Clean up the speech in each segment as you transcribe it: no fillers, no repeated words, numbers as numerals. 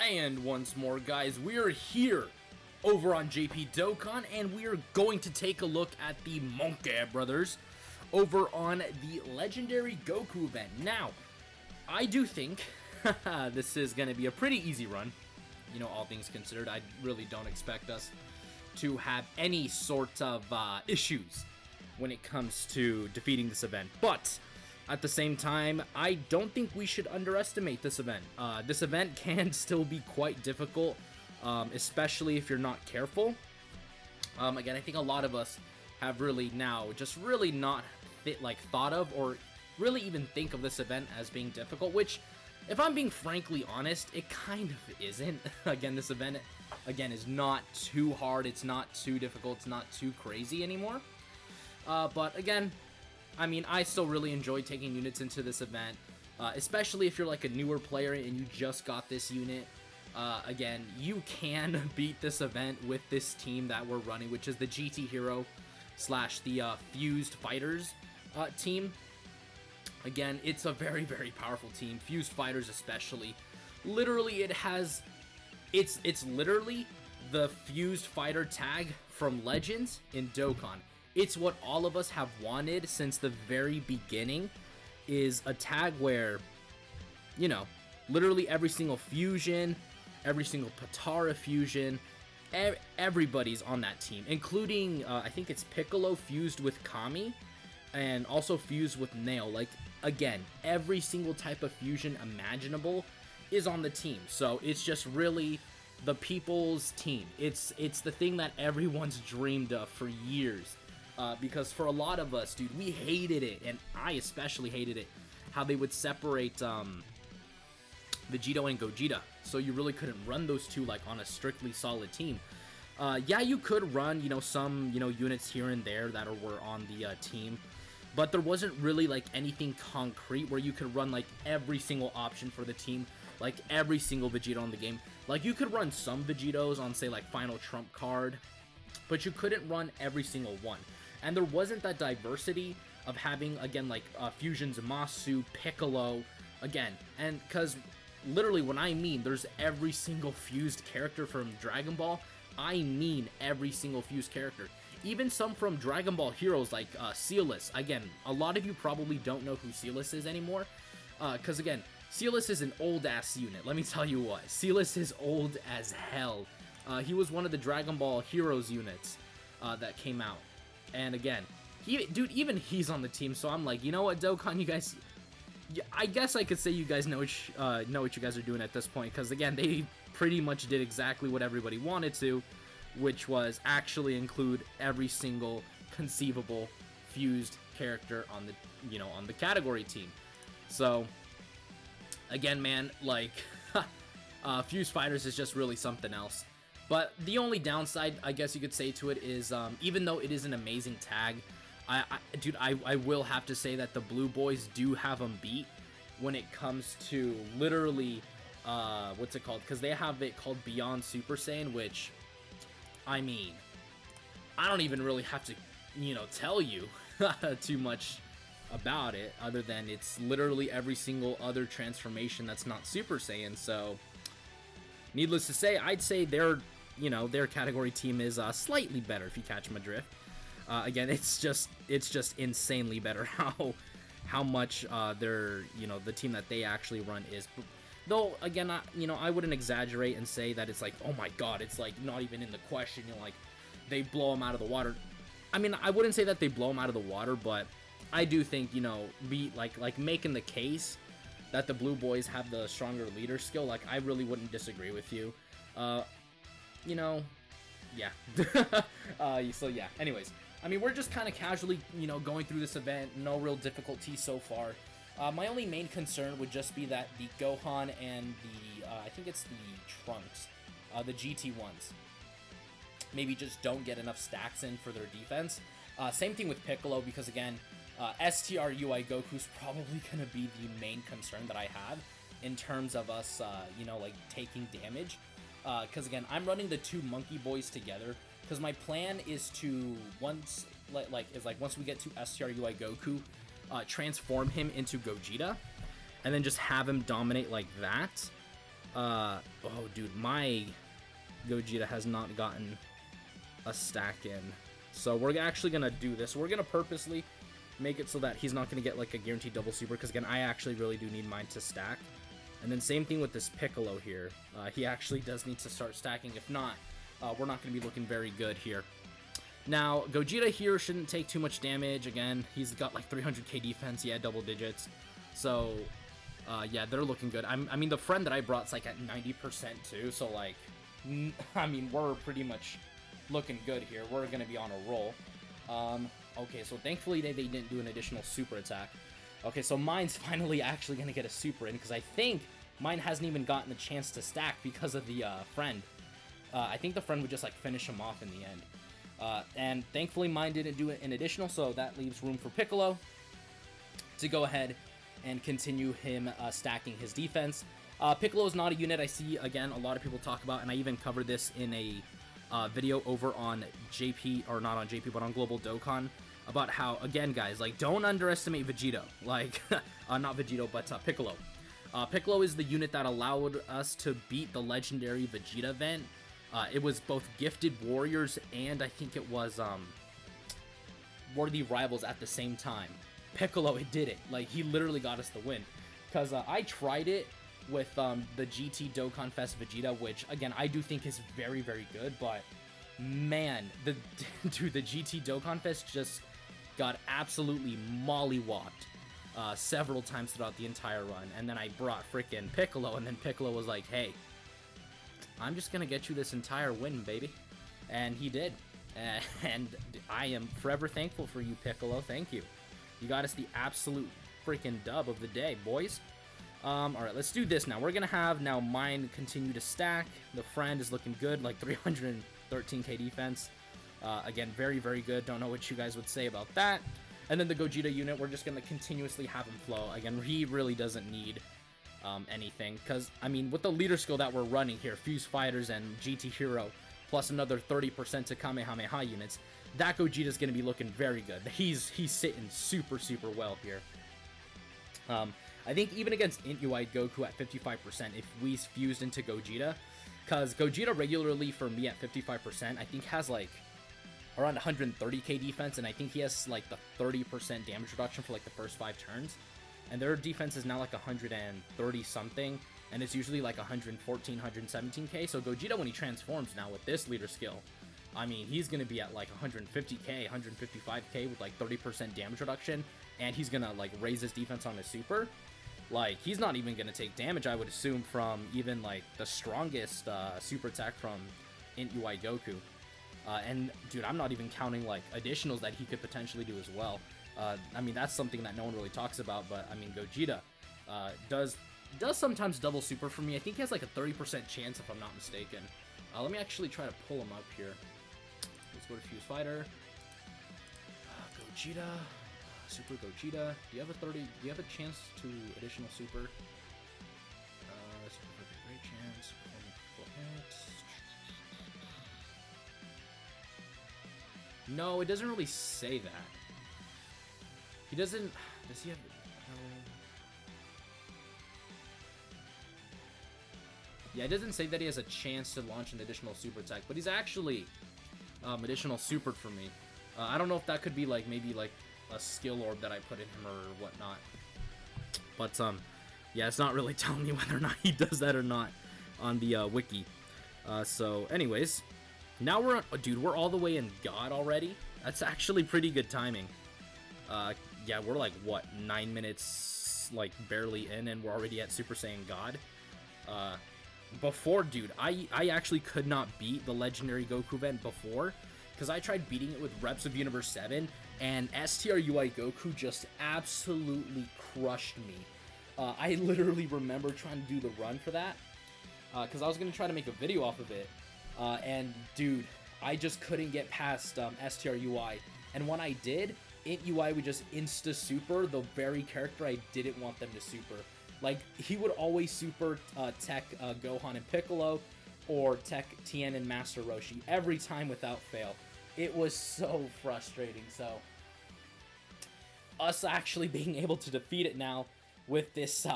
And once more, guys, we are here over on JP Dokkan, and we are going to take a look at the Monke brothers over on the legendary Goku event. Now, I do think this is going to be a pretty easy run. You know, all things considered, I really don't expect us to have any sort of issues when it comes to defeating this event. But at the same time, I don't think we should underestimate this event. This event can still be quite difficult, especially if you're not careful. Again, I think a lot of us have really now just really not thought of or really even think of this event as being difficult, which, if I'm being frankly honest, it kind of isn't. Again, this event, again, is not too hard, it's not too difficult, it's not too crazy anymore. But again, I mean, I still really enjoy taking units into this event, especially if you're like a newer player and you just got this unit. Again, you can beat this event with this team that we're running, which is the GT Hero / the Fused Fighters team. Again, it's a very, very powerful team. Fused Fighters especially. Literally, it's literally the Fused Fighter tag from Legends in Dokkan. It's what all of us have wanted since the very beginning, is a tag where, you know, literally every single fusion, every single Patara fusion, everybody's on that team, including, I think it's Piccolo fused with Kami, and also fused with Nail. Like, again, every single type of fusion imaginable is on the team, so it's just really the people's team. It's the thing that everyone's dreamed of for years. Because for a lot of us, dude, we hated it, and I especially hated it, how they would separate Vegito and Gogeta, so you really couldn't run those two like on a strictly solid team. Yeah, you could run, you know, some, you know, units here and there that were on the team, but there wasn't really like anything concrete where you could run like every single option for the team, like every single Vegito in the game. Like, you could run some Vegitos on, say, like Final Trump card, but you couldn't run every single one. And there wasn't that diversity of having, again, like, Fusions Masu, Piccolo, again. And because, literally, when I mean there's every single fused character from Dragon Ball, I mean every single fused character. Even some from Dragon Ball Heroes, like Sealess. Again, a lot of you probably don't know who Sealess is anymore. Because, again, Sealess is an old-ass unit. Let me tell you what. Sealess is old as hell. He was one of the Dragon Ball Heroes units that came out. And again, dude, even he's on the team, so I'm like, you know what, Dokkan, you guys, I guess I could say you guys know what you guys are doing at this point, because again, they pretty much did exactly what everybody wanted to, which was actually include every single conceivable fused character on the, you know, on the category team. So, again, man, like, Fused Fighters is just really something else. But the only downside, I guess you could say, to it is, even though it is an amazing tag, dude, I will have to say that the Blue Boys do have them beat when it comes to literally, what's it called? Because they have it called Beyond Super Saiyan, which, I mean, I don't even really have to, you know, tell you too much about it, other than it's literally every single other transformation that's not Super Saiyan. So, needless to say, I'd say their category team is slightly better, if you catch my drift. Again, it's just insanely better how much the team that they actually run is. Though, again, I wouldn't exaggerate and say that it's like, oh my god, it's like not even in the question, you know, like they blow them out of the water. I mean, I wouldn't say that they blow them out of the water, but I do think, you know, be like making the case that the Blue Boys have the stronger leader skill, like, I really wouldn't disagree with you. You know, yeah. So yeah, anyways, I mean, we're just kind of casually, you know, going through this event, no real difficulty so far. My only main concern would just be that the Gohan and the, I think it's the Trunks, the GT ones, maybe just don't get enough stacks in for their defense. Same thing with Piccolo, because again, STRUI Goku's probably going to be the main concern that I have in terms of us, you know, like, taking damage. Because again, I'm running the two Monkey Boys together, because my plan is to, once we get to STRUI Goku, transform him into Gogeta, and then just have him dominate like that. Oh, dude, my Gogeta has not gotten a stack in. So we're actually going to do this. We're going to purposely make it so that he's not going to get like a guaranteed double super, because again, I actually really do need mine to stack. And then same thing with this Piccolo here. He actually does need to start stacking. If not, we're not going to be looking very good here. Now, Gogeta here shouldn't take too much damage. Again, he's got like 300k defense. He had double digits. So, yeah, they're looking good. I mean, the friend that I brought's like at 90% too. So, like, I mean, we're pretty much looking good here. We're going to be on a roll. Okay, so thankfully they didn't do an additional super attack. Okay, so mine's finally actually going to get a super in, because I think mine hasn't even gotten the chance to stack because of the friend. I think the friend would just like finish him off in the end. And thankfully mine didn't do an additional, so that leaves room for Piccolo to go ahead and continue him stacking his defense. Piccolo is not a unit I see, again, a lot of people talk about, and I even covered this in a video over on JP, or not on JP, but on Global Dokkan, about how, again, guys, like, don't underestimate Vegito. Like, not Vegito, but Piccolo. Piccolo is the unit that allowed us to beat the legendary Vegeta event. It was both Gifted Warriors and I think it was Worthy Rivals at the same time. Piccolo, it did it. Like, he literally got us the win. Because I tried it with the GT Dokkan Fest Vegeta, which, again, I do think is very, very good. But, man, dude, the GT Dokkan Fest just got absolutely mollywopped several times throughout the entire run. And then I brought freaking Piccolo, and then Piccolo was like, hey, I'm just gonna get you this entire win, baby. And he did. And I am forever thankful for you, Piccolo. Thank you. You got us the absolute freaking dub of the day, boys. Alright, let's do this now. We're gonna have now mine continue to stack. The friend is looking good, like 313k defense. Again, very, very good. Don't know what you guys would say about that. And then the Gogeta unit, we're just gonna continuously have him flow. Again, he really doesn't need anything, because I mean, with the leader skill that we're running here, Fuse Fighters and GT Hero, plus another 30% to Kamehameha units, that Gogeta is going to be looking very good. He's sitting super, super well here. I think even against Int UI Goku at 55%, if we fused into Gogeta, because Gogeta regularly for me at 55%, I think has like around 130k defense, and I think he has like the 30% damage reduction for like the first 5 turns. And their defense is now like 130 something, and it's usually like 114, 117k. So Gogeta, when he transforms now with this leader skill, I mean, he's going to be at like 150k, 155k with like 30% damage reduction, and he's going to like raise his defense on his super. Like, he's not even going to take damage, I would assume, from even like the strongest super attack from Int UI Goku. And dude, I'm not even counting like additionals that he could potentially do as well. I mean, that's something that no one really talks about, but I mean, Gogeta does sometimes double super for me. I think he has like a 30% chance, if I'm not mistaken. Let me actually try to pull him up here. Let's go to Fuse Fighter. Gogeta, Super Gogeta. Do you have a chance to additional super? Super great chance. No, it doesn't really say that. He doesn't... Does he have... Yeah, it doesn't say that he has a chance to launch an additional super attack, but he's actually additional supered for me. I don't know if that could be like maybe like a skill orb that I put in him or whatnot. But yeah, it's not really telling me whether or not he does that or not on the wiki. So anyways, now we're on... Oh, dude, we're all the way in God already. That's actually pretty good timing. Yeah, we're like, what, 9 minutes, like, barely in, and we're already at Super Saiyan God. Before, dude, I actually could not beat the Legendary Goku event before, because I tried beating it with reps of Universe 7, and STRUI Goku just absolutely crushed me. I literally remember trying to do the run for that, because I was going to try to make a video off of it, and, dude, I just couldn't get past STRUI, and when I did... Int UI would just insta-super the very character I didn't want them to super. Like, he would always super tech Gohan and Piccolo, or tech Tien and Master Roshi, every time without fail. It was so frustrating, so... Us actually being able to defeat it now with this,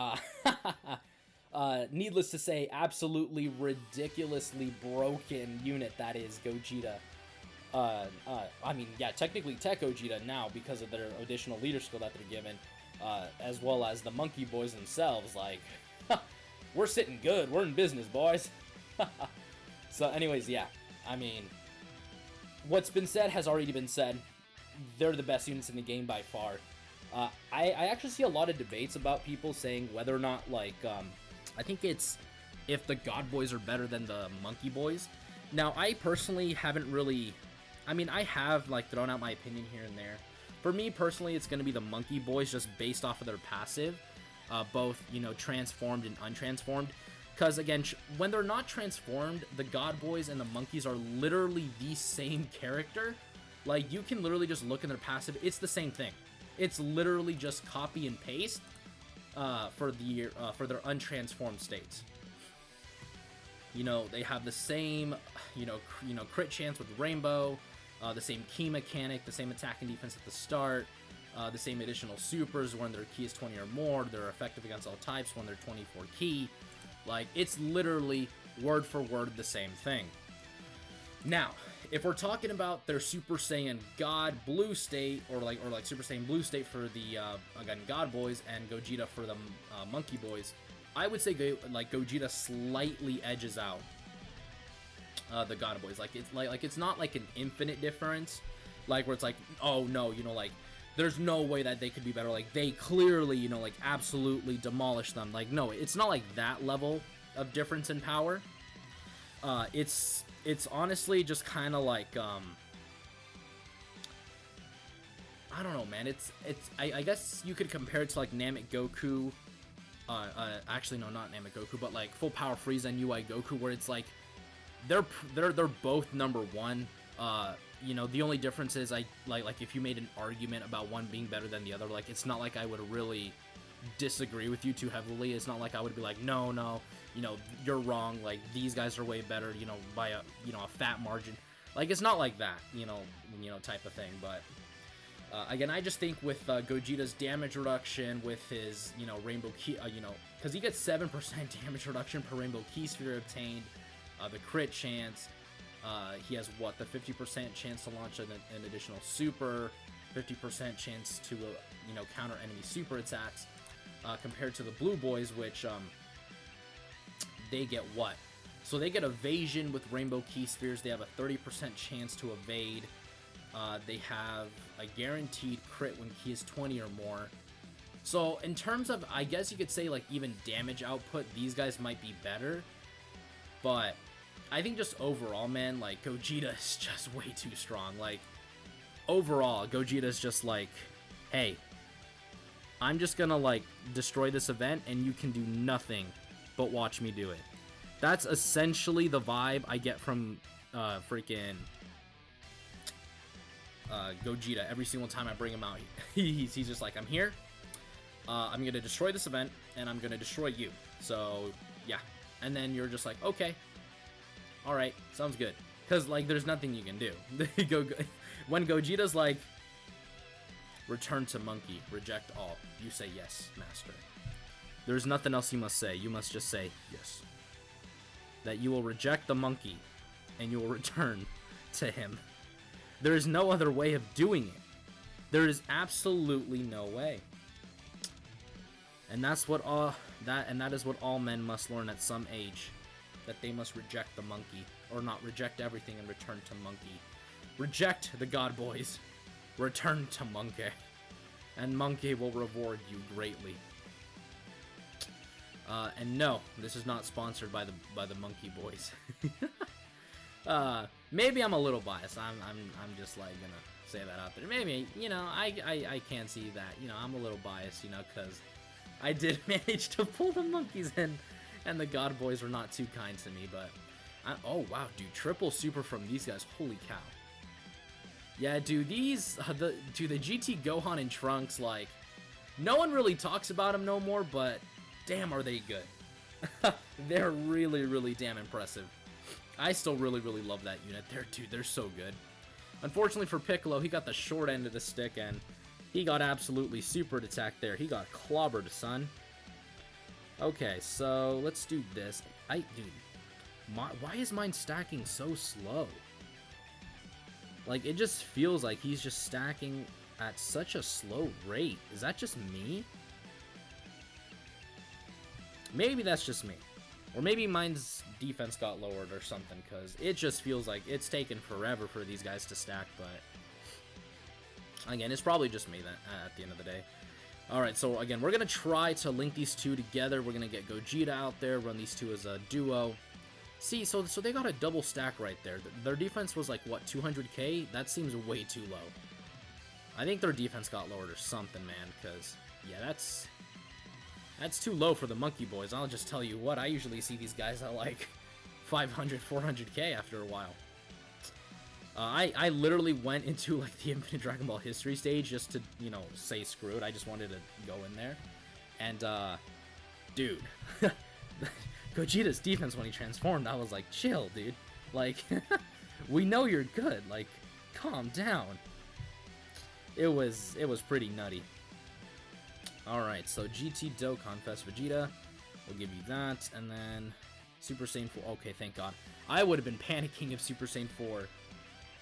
Needless to say, absolutely ridiculously broken unit that is Gogeta. I mean, yeah, technically Tech Gogeta now because of their additional leader skill that they're given, as well as the Monkey Boys themselves. Like, we're sitting good. We're in business, boys. So, anyways, yeah. I mean, what's been said has already been said. They're the best units in the game by far. I actually see a lot of debates about people saying whether or not, like, I think it's if the God Boys are better than the Monkey Boys. Now, I personally haven't really... I mean, I have, like, thrown out my opinion here and there. For me, personally, it's going to be the Monkey Boys just based off of their passive. Both, you know, transformed and untransformed. Because, again, when they're not transformed, the God Boys and the Monkeys are literally the same character. Like, you can literally just look in their passive. It's the same thing. It's literally just copy and paste for their untransformed states. You know, they have the same, you know, crit chance with Rainbow, the same key mechanic, the same attack and defense at the start, the same additional supers when their key is 20 or more. They're effective against all types when they're 24 key. Like, it's literally word for word the same thing. Now, if we're talking about their Super Saiyan God Blue state, or like Super Saiyan Blue state for the again God Boys and Gogeta for the Monkey Boys, I would say Gogeta slightly edges out the God Boys. Like it's not like an infinite difference, like where it's like, oh no, you know, like there's no way that they could be better. Like they clearly, you know, like absolutely demolish them. Like no, it's not like that level of difference in power. It's honestly just kind of like I don't know, man. I guess you could compare it to like Namek Goku. Actually no, not Namek Goku, but like Full Power Frieza and UI Goku, where it's like they're both number one. You know, the only difference is like if you made an argument about one being better than the other, like it's not like I would really disagree with you too heavily. It's not like I would be like, no, you know, you're wrong. Like these guys are way better, you know, by a fat margin. Like it's not like that, you know, type of thing. But again, I just think with Gogeta's damage reduction, with his, you know, Rainbow Key, you know, because he gets 7% damage reduction per Rainbow Key Sphere obtained, the crit chance, he has what, the 50% chance to launch an additional super, 50% chance to, you know, counter enemy super attacks, compared to the Blue Boys, which they get what? So they get evasion with Rainbow Key Spheres. They have a 30% chance to evade. They have a guaranteed crit when key is 20 or more. So in terms of, I guess you could say like even damage output, these guys might be better. But I think just overall, man, like Gogeta is just way too strong. Like overall, Gogeta is just like, hey, I'm just gonna like destroy this event and you can do nothing but watch me do it. That's essentially the vibe I get from freaking Gogeta every single time I bring him out. He's just like, I'm here, I'm gonna destroy this event and I'm gonna destroy you. So yeah, and then you're just like, okay, all right, sounds good, because like there's nothing you can do. When Gogeta's like, return to monkey, reject all, you say yes, master. There's nothing else you must say. You must just say yes. That you will reject the monkey and you will return to him. There is no other way of doing it. There is absolutely no way. And that's what that is what all men must learn at some age, that they must reject the monkey, or not reject everything and return to monkey. Reject the God Boys, return to Monke, and Monke will reward you greatly. And no, this is not sponsored by the Monkey Boys. Maybe I'm a little biased. I'm just like gonna say that out there. Maybe, you know, I can see that, you know, I'm a little biased, you know, because I did manage to pull the monkeys in, and the God Boys were not too kind to me. But oh wow, dude, triple super from these guys. Holy cow. Yeah, dude, these the GT Gohan and Trunks, like, no one really talks about them no more, but damn, are they good. They're really, really damn impressive. I still really, really love that unit there, dude. They're so good. Unfortunately for Piccolo, he got the short end of the stick, and he got absolutely super attacked there. He got clobbered, son. Okay, so let's do this. Dude, why is mine stacking so slow? Like, it just feels like he's just stacking at such a slow rate. Is that just me? Maybe that's just me. Or maybe mine's defense got lowered or something, because it just feels like it's taken forever for these guys to stack, but again, it's probably just me then, at the end of the day. Alright, so again, we're going to try to link these two together. We're going to get Gogeta out there, run these two as a duo. See, so they got a double stack right there. Their defense was like, what, 200k? That seems way too low. I think their defense got lowered or something, man, because, yeah, that's too low for the Monkey Boys. I'll just tell you what, I usually see these guys at like 500, 400k after a while. I literally went into like the Infinite Dragon Ball History stage just to, you know, say screw it. I just wanted to go in there. And, dude, Gogeta's defense when he transformed, I was like, chill, dude. Like, we know you're good. Like, calm down. It was pretty nutty. Alright, so GT Dokkan Fest Vegeta. We'll give you that. And then Super Saiyan 4. Okay, thank God. I would have been panicking if Super Saiyan 4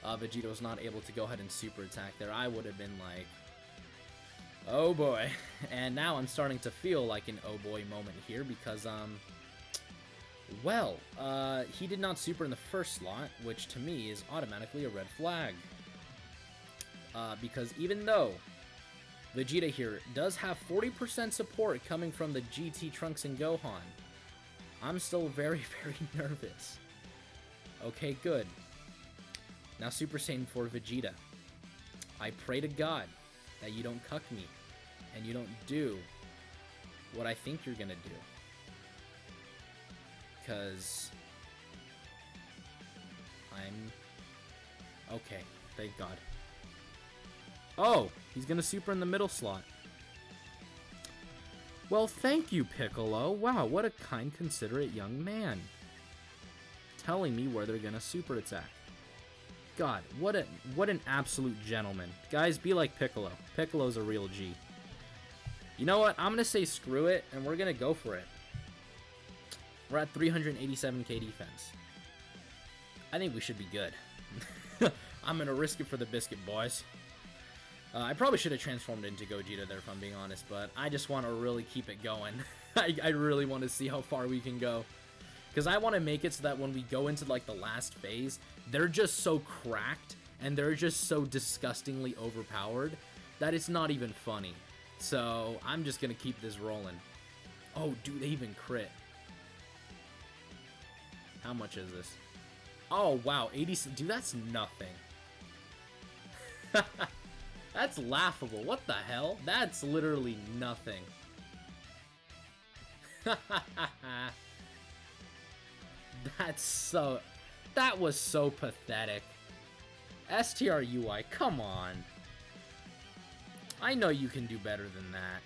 Vegeta was not able to go ahead and super attack there. I would have been like, oh boy. And now I'm starting to feel like an oh boy moment here because, well, he did not super in the first slot, which to me is automatically a red flag. Because even though Vegeta here does have 40% support coming from the GT Trunks and Gohan, I'm still very, very nervous. Okay, good. Now Super Saiyan 4 Vegeta. I pray to God that you don't cuck me and you don't do what I think you're gonna do. Because I'm okay, thank God. Oh, he's gonna super in the middle slot. Well, thank you, Piccolo. Wow, what a kind, considerate young man. Telling me where they're gonna super attack. God, what an absolute gentleman. Guys, be like Piccolo. Piccolo's a real G. You know what? I'm gonna say screw it, and we're gonna go for it. We're at 387k defense. I think we should be good. I'm gonna risk it for the biscuit, boys. I probably should have transformed into Gogeta there, if I'm being honest, but I just want to really keep it going. I really want to see how far we can go. Because I want to make it so that when we go into, like, the last phase, they're just so cracked, and they're just so disgustingly overpowered, that it's not even funny. So, I'm just going to keep this rolling. Oh, dude, they even crit. How much is this? Oh, wow, 80... Dude, that's nothing. That's laughable. What the hell? That's literally nothing. That was so pathetic. STRUI, come on. I know you can do better than that.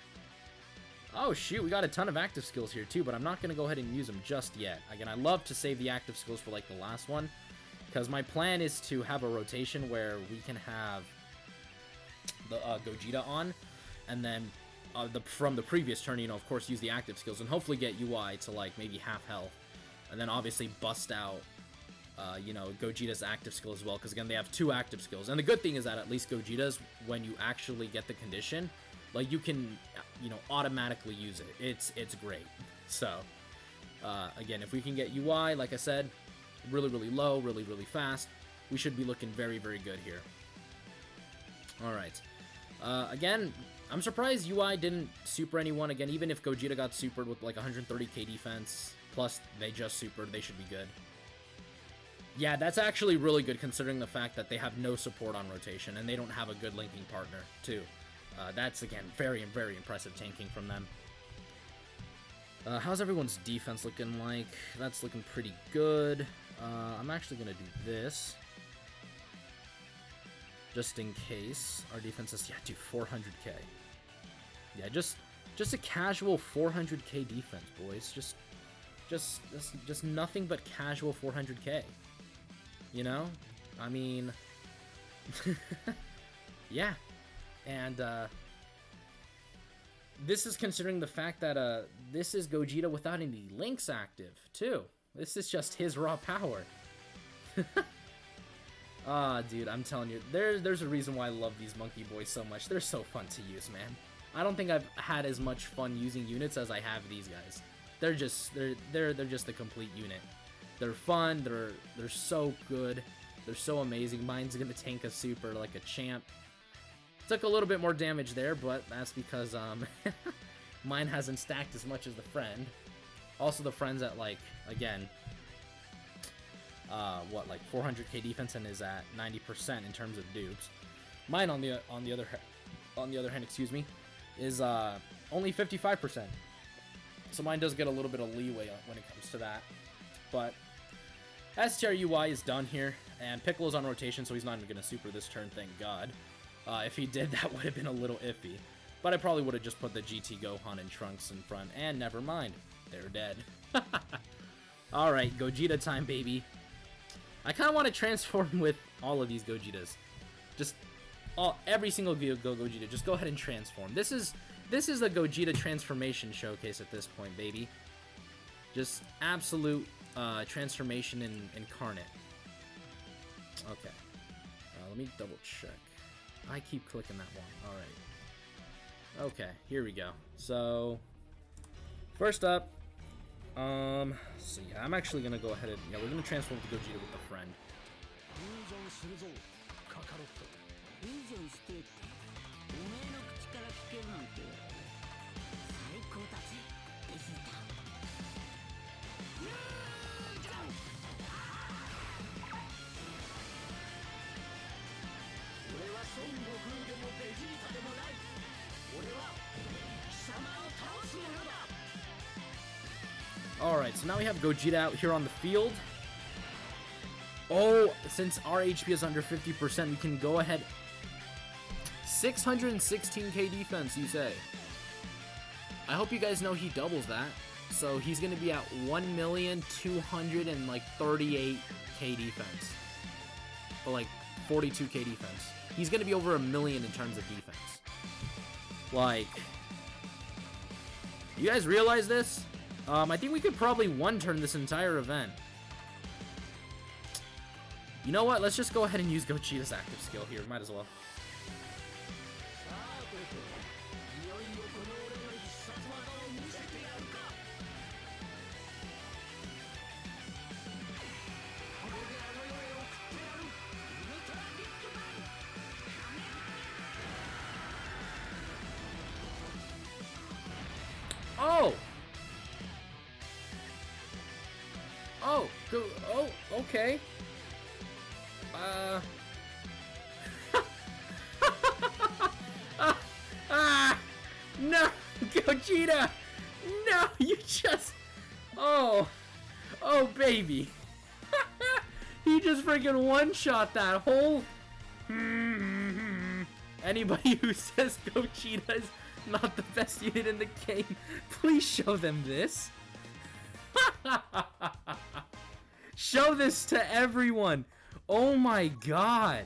Oh shoot, we got a ton of active skills here too, but I'm not going to go ahead and use them just yet. Again, I love to save the active skills for like the last one, because my plan is to have a rotation where we can have the Gogeta on, and then from the previous turn, you know, of course, use the active skills and hopefully get UI to like maybe half health, and then obviously bust out, you know, Gogeta's active skill as well, because again, they have 2 active skills, and the good thing is that at least Gogeta's, when you actually get the condition, like you can, you know, automatically use it. It's great. So again, if we can get UI, like I said, really, really low, really, really fast, we should be looking very, very good here. All right. Again, I'm surprised UI didn't super anyone. Again, even if Gogeta got supered with like 130k defense, plus they just supered, they should be good. Yeah, that's actually really good considering the fact that they have no support on rotation, and they don't have a good linking partner, too. That's, again, very, very impressive tanking from them. How's everyone's defense looking like? That's looking pretty good. I'm actually going to do this. Just in case our defense is, yeah, dude, 400k. Yeah, just a casual 400k defense, boys. Just nothing but casual 400k. You know? I mean, yeah. And this is considering the fact that this is Gogeta without any links active too. This is just his raw power. Dude, I'm telling you, there's a reason why I love these Monkey Boys so much. They're so fun to use, man. I don't think I've had as much fun using units as I have these guys. They're just the complete unit. They're fun. They're so good. They're so amazing. Mine's gonna tank a super like a champ. Took a little bit more damage there, but that's because mine hasn't stacked as much as the friend. Also, the friend's at like again, what, like 400k defense and is at 90% in terms of dupes. Mine on the other hand, excuse me, is only 55%. So mine does get a little bit of leeway when it comes to that. But STR UI is done here, and Piccolo's on rotation, so he's not even gonna super this turn, thank God. If he did, that would have been a little iffy. But I probably would have just put the GT Gohan and Trunks in front, and never mind, they're dead. Alright, Gogeta time, baby. I kind of want to transform with all of these Gogetas. Just every single Gogeta, just go ahead and transform. This is the Gogeta transformation showcase at this point, baby. Just absolute transformation incarnate. Okay. Let me double check. I keep clicking that one. Alright. Okay, here we go. So, first up, so yeah, I'm actually gonna go ahead and, yeah, we're gonna transform to Gogeta with a friend. Alright, so now we have Gogeta out here on the field. Oh, since our HP is under 50%, we can go ahead. 616k defense, you say? I hope you guys know he doubles that. So he's going to be at 1,238k defense. Or like 42k defense. He's going to be over 1 million in terms of defense. Like, you guys realize this? I think we could probably one-turn this entire event. You know what? Let's just go ahead and use Gogeta's active skill here. Might as well. Oh! Oh, oh, okay. No, Gogeta! No, you just... Oh, baby. He just freaking one-shot that whole... Anybody who says Gogeta is not the best unit in the game, please show them this. Show this to everyone. Oh my god.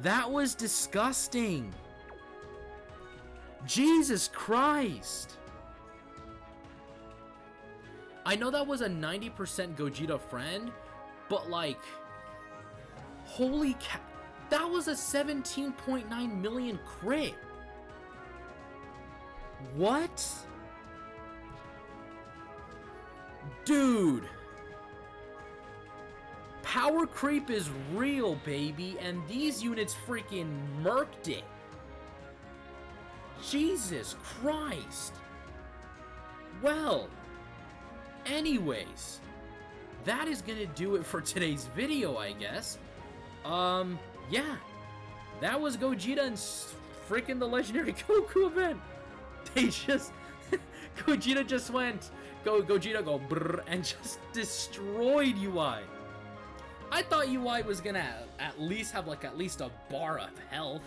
That was disgusting. Jesus Christ. I know that was a 90% Gogeta friend, but like, holy cow. That was a 17.9 million crit. What? Dude. Power creep is real, baby, and these units freaking murked it. Jesus Christ. Well, anyways, that is gonna do it for today's video, I guess. Yeah. That was Gogeta and freaking the legendary Goku event. They just... Gogeta just went... Gogeta go brrr and just destroyed UI. I thought UI was gonna at least have like at least a bar of health.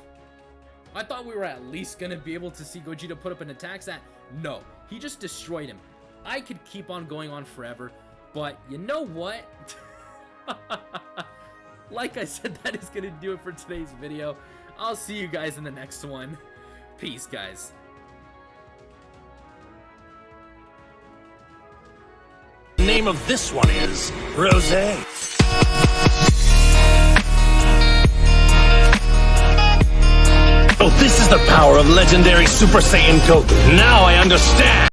I thought we were at least gonna be able to see Gogeta put up an attack stat. No, he just destroyed him. I could keep on going on forever, but you know what? Like I said, that is gonna do it for today's video. I'll see you guys in the next one. Peace, guys. name of this one is Rosé. Oh, this is the power of legendary Super Saiyan Goku. Now I understand.